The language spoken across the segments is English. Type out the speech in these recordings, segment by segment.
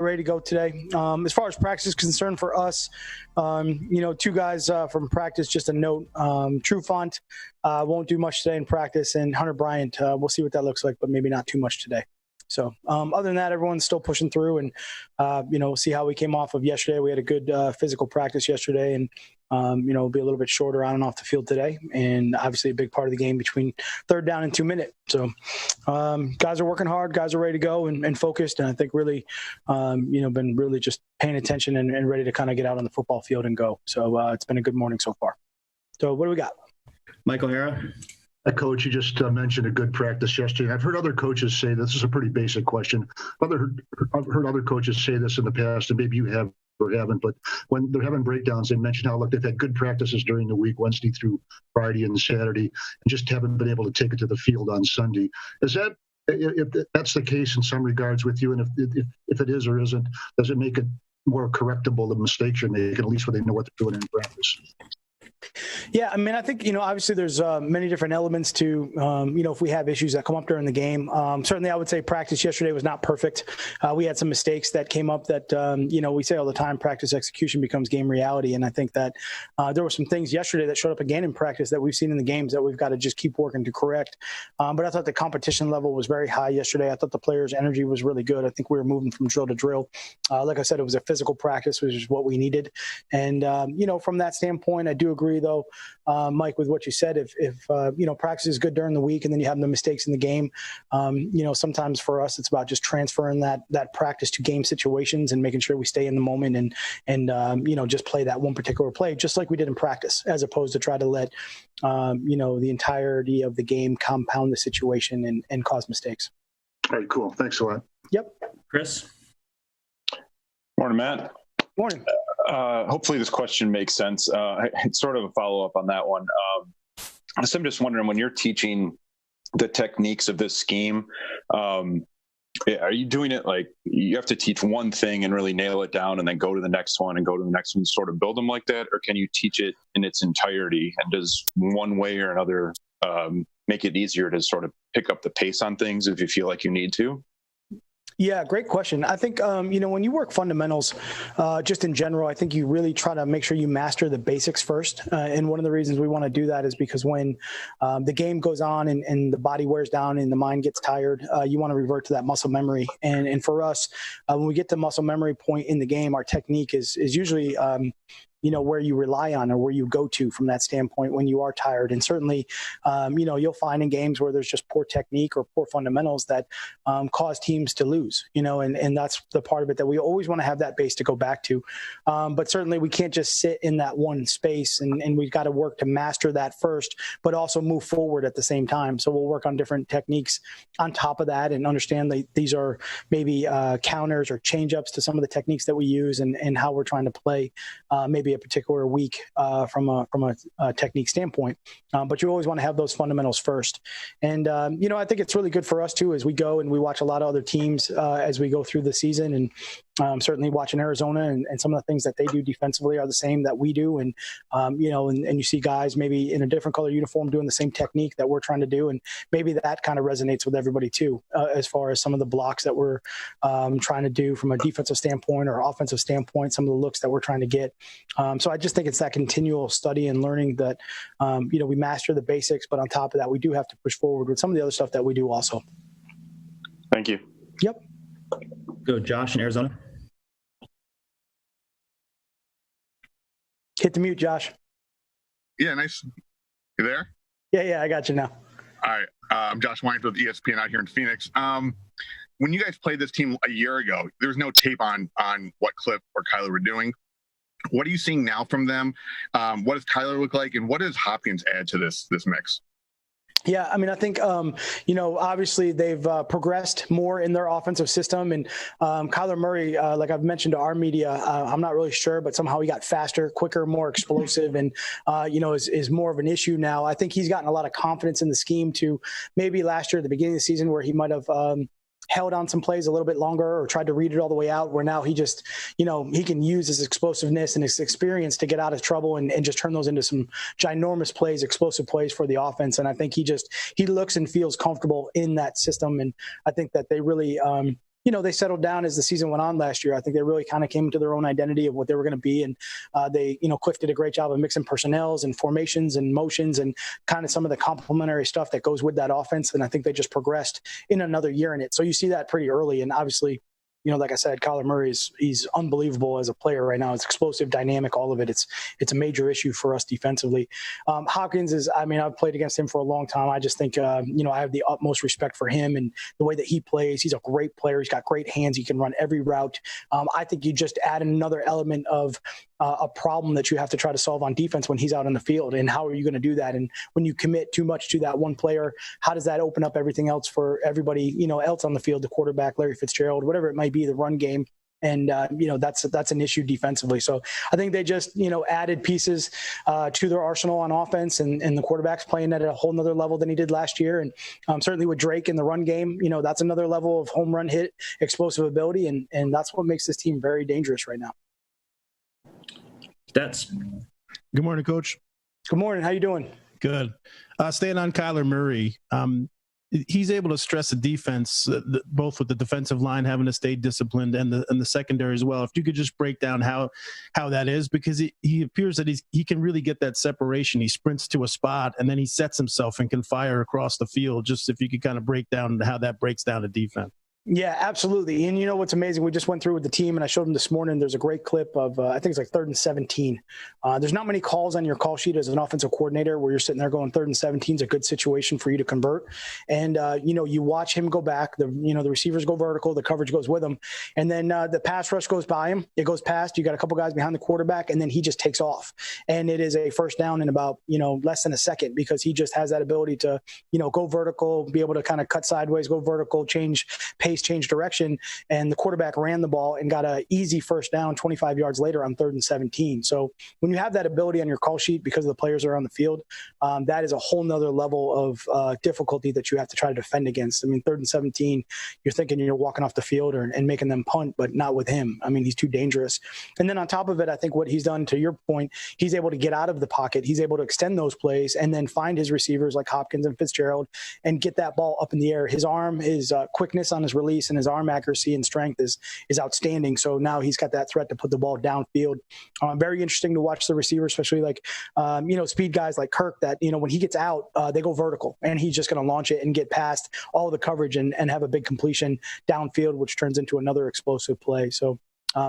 ready to go today. As far as practice is concerned for us, two guys from practice, just a note. Trufant won't do much today in practice, and Hunter Bryant, we'll see what that looks like, but maybe not too much today. So other than that, everyone's still pushing through, and, we'll see how we came off of yesterday. We had a good physical practice yesterday, and, it'll be a little bit shorter on and off the field today, and obviously a big part of the game between third down and 2 minute. So guys are working hard, guys are ready to go and focused, and I think really, been really just paying attention and ready to kind of get out on the football field and go. So it's been a good morning so far. So what do we got? Michael Hara. Coach, you just mentioned a good practice yesterday. I've heard other coaches say this is a pretty basic question. I've heard other coaches say this in the past, and maybe you have or haven't, but when they're having breakdowns, they mention how, look, they've had good practices during the week, Wednesday through Friday and Saturday, and just haven't been able to take it to the field on Sunday. Is that, if that's the case in some regards with you, and if it is or isn't, does it make it more correctable, the mistakes you're making, at least when they know what they're doing in practice? Yeah, I mean, I think, obviously there's many different elements to, if we have issues that come up during the game. Certainly, I would say practice yesterday was not perfect. We had some mistakes that came up that, we say all the time, practice execution becomes game reality. And I think that there were some things yesterday that showed up again in practice that we've seen in the games that we've got to just keep working to correct. But I thought the competition level was very high yesterday. I thought the players' energy was really good. I think we were moving from drill to drill. Like I said, it was a physical practice, which is what we needed. And, from that standpoint, I do agree, though, Mike, with what you said, if practice is good during the week and then you have the mistakes in the game, sometimes for us, it's about just transferring that practice to game situations and making sure we stay in the moment and just play that one particular play, just like we did in practice, as opposed to try to let, the entirety of the game compound the situation and cause mistakes. All right, cool. Thanks a lot. Yep. Chris. Morning, Matt. Morning. Hopefully this question makes sense. It's sort of a follow-up on that one. So I'm just wondering, when you're teaching the techniques of this scheme, are you doing it like you have to teach one thing and really nail it down and then go to the next one and go to the next one, sort of build them like that? Or can you teach it in its entirety? And does one way or another make it easier to sort of pick up the pace on things if you feel like you need to? Yeah, great question. I think, when you work fundamentals, just in general, I think you really try to make sure you master the basics first. And one of the reasons we want to do that is because when the game goes on and the body wears down and the mind gets tired, you want to revert to that muscle memory. And for us, when we get to muscle memory point in the game, our technique is usually where you rely on or where you go to from that standpoint when you are tired. And certainly, you'll find in games where there's just poor technique or poor fundamentals that cause teams to lose, and that's the part of it that we always want to have that base to go back to. But certainly we can't just sit in that one space and we've got to work to master that first, but also move forward at the same time. So we'll work on different techniques on top of that and understand that these are maybe counters or change-ups to some of the techniques that we use and how we're trying to play maybe a particular week from a technique standpoint. But you always want to have those fundamentals first. And, I think it's really good for us too, as we go and we watch a lot of other teams as we go through the season, and certainly watching Arizona and some of the things that they do defensively are the same that we do. And, and you see guys maybe in a different color uniform doing the same technique that we're trying to do. And maybe that kind of resonates with everybody too, as far as some of the blocks that we're trying to do from a defensive standpoint or offensive standpoint, some of the looks that we're trying to get. So I just think it's that continual study and learning that, we master the basics, but on top of that, we do have to push forward with some of the other stuff that we do also. Thank you. Yep. Go Josh in Arizona. Hit the mute, Josh. Yeah, nice. You there? Yeah, I got you now. All right. I'm Josh Wines with ESPN out here in Phoenix. When you guys played this team a year ago, there was no tape on what Cliff or Kyler were doing. What are you seeing now from them? What does Kyler look like, and what does Hopkins add to this mix? Yeah, I mean, I think, obviously they've progressed more in their offensive system. And Kyler Murray, like I've mentioned to our media, I'm not really sure, but somehow he got faster, quicker, more explosive, and, is more of an issue now. I think he's gotten a lot of confidence in the scheme to maybe last year at the beginning of the season where he might have held on some plays a little bit longer or tried to read it all the way out, where now he just, he can use his explosiveness and his experience to get out of trouble and just turn those into some ginormous plays, explosive plays for the offense. And I think he looks and feels comfortable in that system. And I think that they really, they settled down as the season went on last year. I think they really kind of came into their own identity of what they were going to be. And they, Cliff did a great job of mixing personnels and formations and motions and kind of some of the complementary stuff that goes with that offense. And I think they just progressed in another year in it. So you see that pretty early. And obviously, like I said, Kyler Murray he's unbelievable as a player right now. It's explosive, dynamic, all of it. It's a major issue for us defensively. Hopkins I've played against him for a long time. I just think, I have the utmost respect for him and the way that he plays. He's a great player. He's got great hands. He can run every route. I think you just add another element of a problem that you have to try to solve on defense when he's out on the field. And how are you going to do that? And when you commit too much to that one player, how does that open up everything else for everybody, else on the field, the quarterback, Larry Fitzgerald, whatever it might be, the run game. And, that's an issue defensively. So I think they just, added pieces to their arsenal on offense, and the quarterback's playing at a whole nother level than he did last year. And certainly with Drake in the run game, that's another level of home run hit, explosive ability. And that's what makes this team very dangerous right now. That's Good morning, Coach. Good morning. How you doing? Good. Staying on Kyler Murray, he's able to stress the defense, both with the defensive line having to stay disciplined and the secondary as well. If you could just break down how that is, because he appears that he can really get that separation. He sprints to a spot and then he sets himself and can fire across the field. Just if you could kind of break down how that breaks down the defense. Yeah, absolutely. And what's amazing, we just went through with the team, and I showed them this morning, there's a great clip of, I think it's like 3rd and 17. There's not many calls on your call sheet as an offensive coordinator where you're sitting there going 3rd and 17 is a good situation for you to convert. And, you watch him go back, the receivers go vertical, the coverage goes with him. And then the pass rush goes by him. It goes past. You got a couple guys behind the quarterback, and then he just takes off. And it is a first down in about, less than a second, because he just has that ability to, go vertical, be able to kind of cut sideways, go vertical, change pace, change direction, and the quarterback ran the ball and got an easy first down 25 yards later on 3rd and 17. So when you have that ability on your call sheet because the players are on the field, that is a whole nother level of difficulty that you have to try to defend against. 3rd and 17, you're thinking you're walking off the field and making them punt, but not with him. He's too dangerous. And then on top of it, I think what he's done, to your point, he's able to get out of the pocket. He's able to extend those plays and then find his receivers like Hopkins and Fitzgerald and get that ball up in the air. His arm, his quickness on his release and his arm accuracy and strength is outstanding. So now he's got that threat to put the ball downfield. Very interesting to watch the receivers, especially like, speed guys like Kirk that, when he gets out, they go vertical and he's just going to launch it and get past all the coverage and have a big completion downfield, which turns into another explosive play. So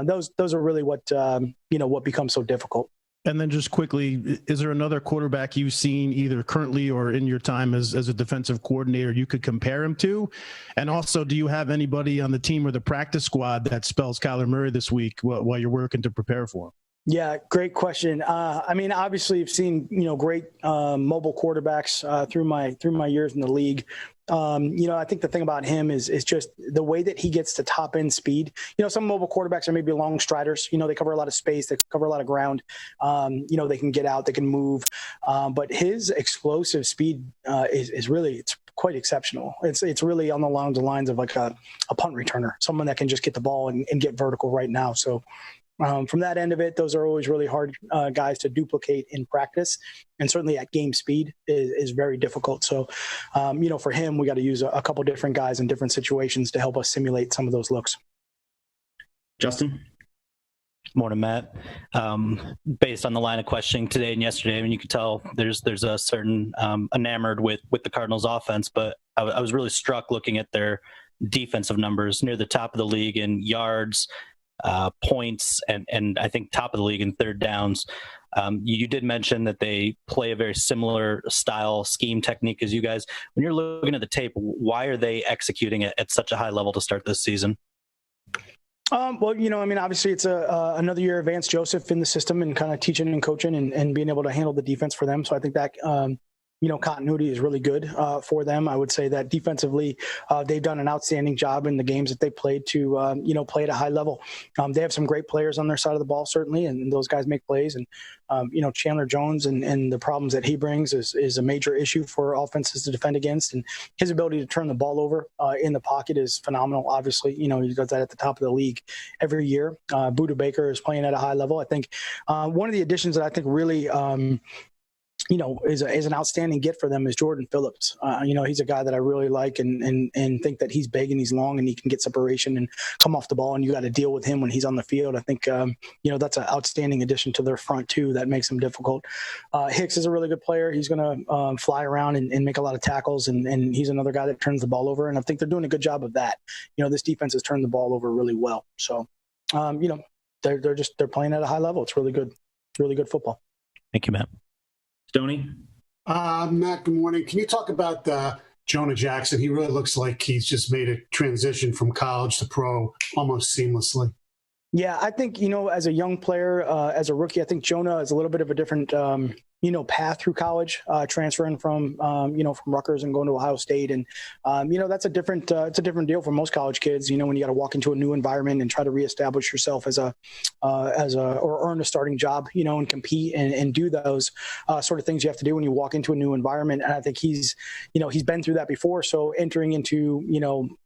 those are really what becomes so difficult. And then just quickly, is there another quarterback you've seen either currently or in your time as a defensive coordinator you could compare him to? And also, do you have anybody on the team or the practice squad that spells Kyler Murray this week while you're working to prepare for him? Yeah, great question. Obviously, you've seen great mobile quarterbacks through my years in the league. I think the thing about him is just the way that he gets to top end speed. Some mobile quarterbacks are maybe long striders. They cover a lot of space, they cover a lot of ground. They can get out, they can move. But his explosive speed is really, it's quite exceptional. It's really on the lines of like a punt returner, someone that can just get the ball and get vertical right now. So from that end of it, those are always really hard guys to duplicate in practice, and certainly at game speed is very difficult. So, for him, we got to use a couple different guys in different situations to help us simulate some of those looks. Justin? Morning, Matt. Based on the line of questioning today and yesterday, you could tell there's a certain enamored with the Cardinals offense, but I was really struck looking at their defensive numbers near the top of the league in yards, points, and I think top of the league in third downs. You did mention that they play a very similar style scheme technique as you guys. When you're looking at the tape, why are they executing it at such a high level to start this season? Obviously it's another year of Vance Joseph in the system and kind of teaching and coaching and being able to handle the defense for them. So I think that, continuity is really good for them. I would say that defensively, they've done an outstanding job in the games that they played to, play at a high level. They have some great players on their side of the ball, certainly, and those guys make plays. And, Chandler Jones and the problems that he brings is a major issue for offenses to defend against. And his ability to turn the ball over in the pocket is phenomenal. Obviously, he does that at the top of the league every year. Buda Baker is playing at a high level. I think one of the additions that I think really is an outstanding get for them is Jordan Phillips. He's a guy that I really like and think that he's big and he's long and he can get separation and come off the ball, and you got to deal with him when he's on the field. I think, that's an outstanding addition to their front too. That makes them difficult. Hicks is a really good player. He's going to fly around and make a lot of tackles, and he's another guy that turns the ball over. And I think they're doing a good job of that. This defense has turned the ball over really well. So, they're playing at a high level. It's really good. It's really good football. Thank you, Matt. Stoney? Matt, good morning. Can you talk about Jonah Jackson? He really looks like he's just made a transition from college to pro almost seamlessly. Yeah, I think, as a young player, as a rookie, I think Jonah is a little bit of a different, path through college, transferring from Rutgers and going to Ohio State. And, that's it's a different deal for most college kids, when you got to walk into a new environment and try to reestablish yourself or earn a starting job, and compete and do those sort of things you have to do when you walk into a new environment. And I think he's been through that before. So entering into,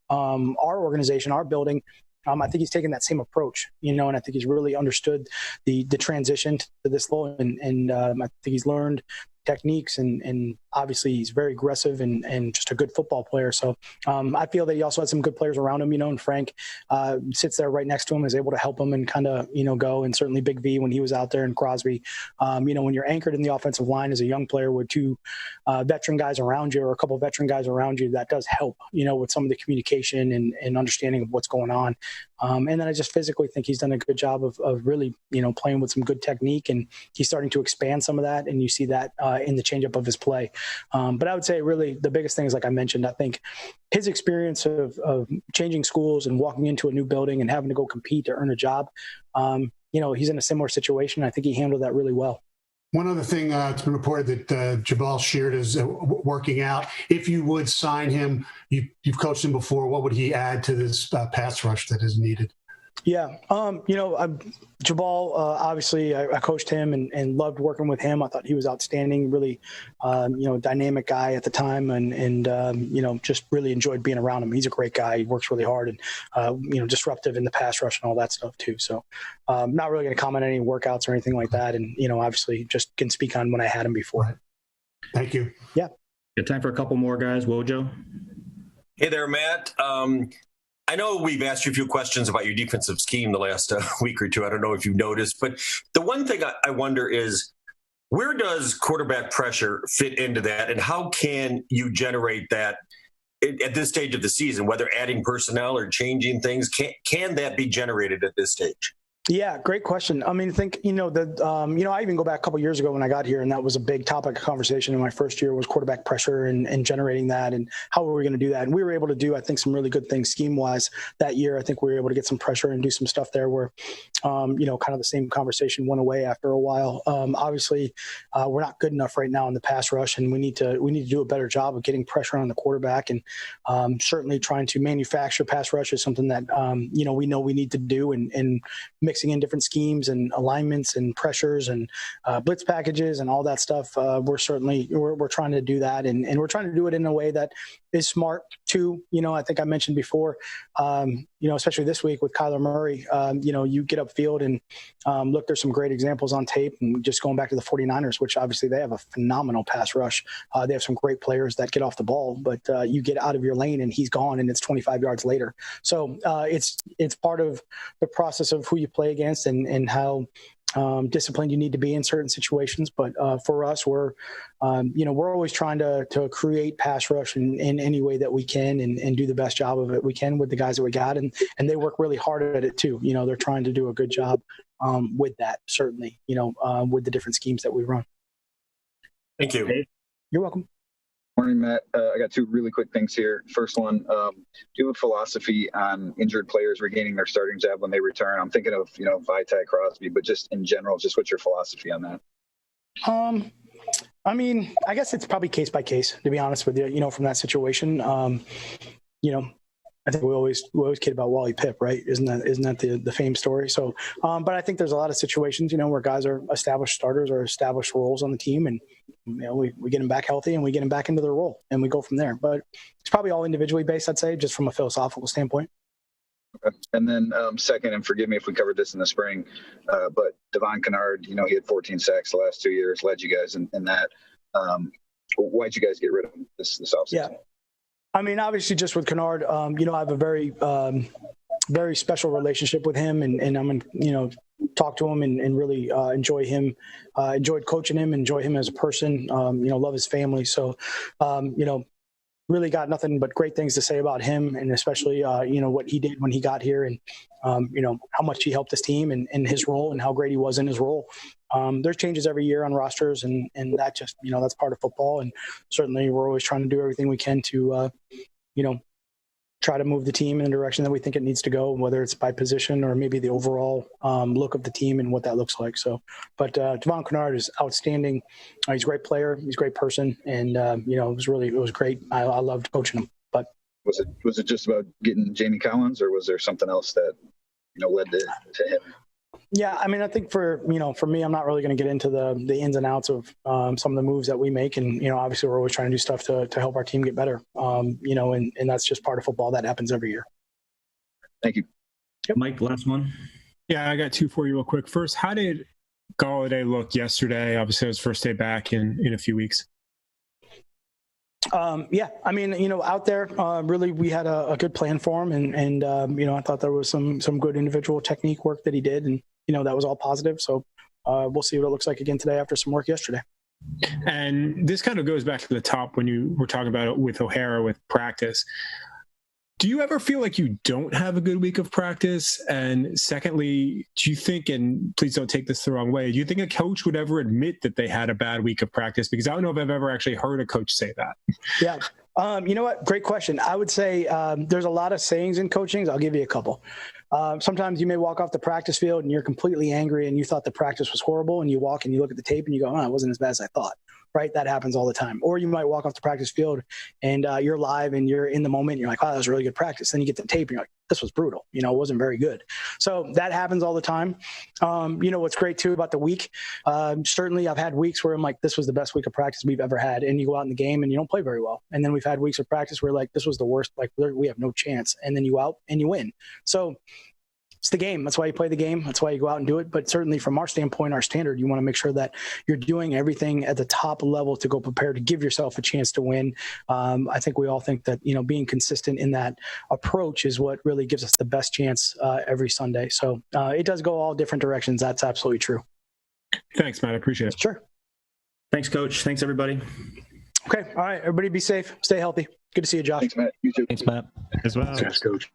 our organization, our building, I think he's taken that same approach, and I think he's really understood the transition to this role, and I think he's learned techniques, and obviously he's very aggressive and just a good football player. So I feel that he also had some good players around him, and Frank sits there right next to him, is able to help him and kind of, go, and certainly Big V when he was out there, and Crosby. When you're anchored in the offensive line as a young player with two veteran guys around you, or a couple of veteran guys around you, that does help, with some of the communication and understanding of what's going on. And then I just physically think he's done a good job of really, playing with some good technique, and he's starting to expand some of that, and you see that in the changeup of his play. But I would say really the biggest thing is, like I mentioned, I think his experience of changing schools and walking into a new building and having to go compete to earn a job, he's in a similar situation. I think he handled that really well. One other thing, it's been reported that Jabal Sheard is working out. If you would sign him, you've coached him before, what would he add to this pass rush that is needed? Yeah. Jabal, obviously I coached him and loved working with him. I thought he was outstanding, really, dynamic guy at the time, and just really enjoyed being around him. He's a great guy. He works really hard and, disruptive in the pass rush and all that stuff too. So not really going to comment on any workouts or anything like that. And, obviously just can speak on when I had him before. Thank you. Yeah. Got time for a couple more guys. Wojo? Hey there, Matt. I know we've asked you a few questions about your defensive scheme the last week or two. I don't know if you've noticed, but the one thing I wonder is, where does quarterback pressure fit into that, and how can you generate that at this stage of the season, whether adding personnel or changing things? Can that be generated at this stage? Yeah, great question. I mean, I think, I even go back a couple of years ago when I got here, and that was a big topic of conversation in my first year, was quarterback pressure and generating that, and how were we going to do that? And we were able to do, I think, some really good things scheme-wise that year. I think we were able to get some pressure and do some stuff there where, kind of the same conversation went away after a while. Obviously, we're not good enough right now in the pass rush, and we need to do a better job of getting pressure on the quarterback, and certainly trying to manufacture pass rush is something that, we know we need to do, and mixing in different schemes and alignments and pressures and blitz packages and all that stuff. We're trying to do that, and we're trying to do it in a way that is smart too. I think I mentioned before, especially this week with Kyler Murray, you get upfield and look, there's some great examples on tape, and just going back to the 49ers, which obviously they have a phenomenal pass rush. They have some great players that get off the ball, but you get out of your lane and he's gone, and it's 25 yards later. So it's part of the process of who you play against and how disciplined you need to be in certain situations. But for us, we're always trying to create pass rush in any way that we can, and do the best job of it we can with the guys that we got. And they work really hard at it too. They're trying to do a good job with that, certainly, with the different schemes that we run. Thank you. You're welcome. Morning, Matt. I got two really quick things here. First one, do you have a philosophy on injured players regaining their starting job when they return? I'm thinking of, Vitae, Crosby, but just in general, just what's your philosophy on that? I mean, I guess it's probably case by case, to be honest with you, from that situation. I think we always kid about Wally Pipp, right? Isn't that the famed story? So, but I think there's a lot of situations, where guys are established starters or established roles on the team, and we get them back healthy and we get them back into their role, and we go from there. But it's probably all individually based, I'd say, just from a philosophical standpoint. Okay. And then second, and forgive me if we covered this in the spring, but Devon Kennard, he had 14 sacks the last 2 years, led you guys in that. Why'd you guys get rid of him this offseason? Yeah. I mean, obviously, just with Kennard, I have a very special relationship with him, and I'm talk to him and really enjoyed coaching him, enjoy him as a person, love his family. So, really got nothing but great things to say about him, and especially, what he did when he got here, and, how much he helped his team and his role and how great he was in his role. There's changes every year on rosters, and that just, that's part of football. And certainly we're always trying to do everything we can to, try to move the team in the direction that we think it needs to go, whether it's by position or maybe the overall look of the team and what that looks like. So, but Devon Kennard is outstanding. He's a great player. He's a great person. And, it was great. I loved coaching him. But was it just about getting Jamie Collins, or was there something else that, led to him? Yeah, I mean, I think for me, I'm not really going to get into the ins and outs of some of the moves that we make. And, obviously we're always trying to do stuff to help our team get better, and that's just part of football. That happens every year. Thank you. Yep. Mike, last one. Yeah, I got two for you real quick. First, how did Galladay look yesterday? Obviously, it was first day back in a few weeks. Yeah, I mean, out there, really, we had a good plan for him, and I thought there was some good individual technique work that he did, and that was all positive. So we'll see what it looks like again today after some work yesterday. And this kind of goes back to the top when you were talking about it with O'Hara with practice. Do you ever feel like you don't have a good week of practice? And secondly, do you think, and please don't take this the wrong way, do you think a coach would ever admit that they had a bad week of practice? Because I don't know if I've ever actually heard a coach say that. Yeah. You know what? Great question. I would say there's a lot of sayings in coaching. I'll give you a couple. Sometimes you may walk off the practice field and you're completely angry and you thought the practice was horrible, and you walk and you look at the tape and you go, oh, it wasn't as bad as I thought. Right? That happens all the time. Or you might walk off the practice field and you're live and you're in the moment and you're like, oh, that was a really good practice. Then you get the tape and you're like, this was brutal. It wasn't very good. So that happens all the time. What's great too about the week, certainly I've had weeks where I'm like, this was the best week of practice we've ever had. And you go out in the game and you don't play very well. And then we've had weeks of practice where like, this was the worst, like we have no chance. And then you out and you win. So it's the game. That's why you play the game. That's why you go out and do it. But certainly from our standpoint, our standard, you want to make sure that you're doing everything at the top level to go prepared to give yourself a chance to win. I think we all think that, being consistent in that approach is what really gives us the best chance every Sunday. So it does go all different directions. That's absolutely true. Thanks, Matt. I appreciate it. Sure. Thanks, Coach. Thanks, everybody. Okay. All right. Everybody be safe. Stay healthy. Good to see you, Josh. Thanks, Matt. You too. Thanks, Matt. As well. Thanks, Coach.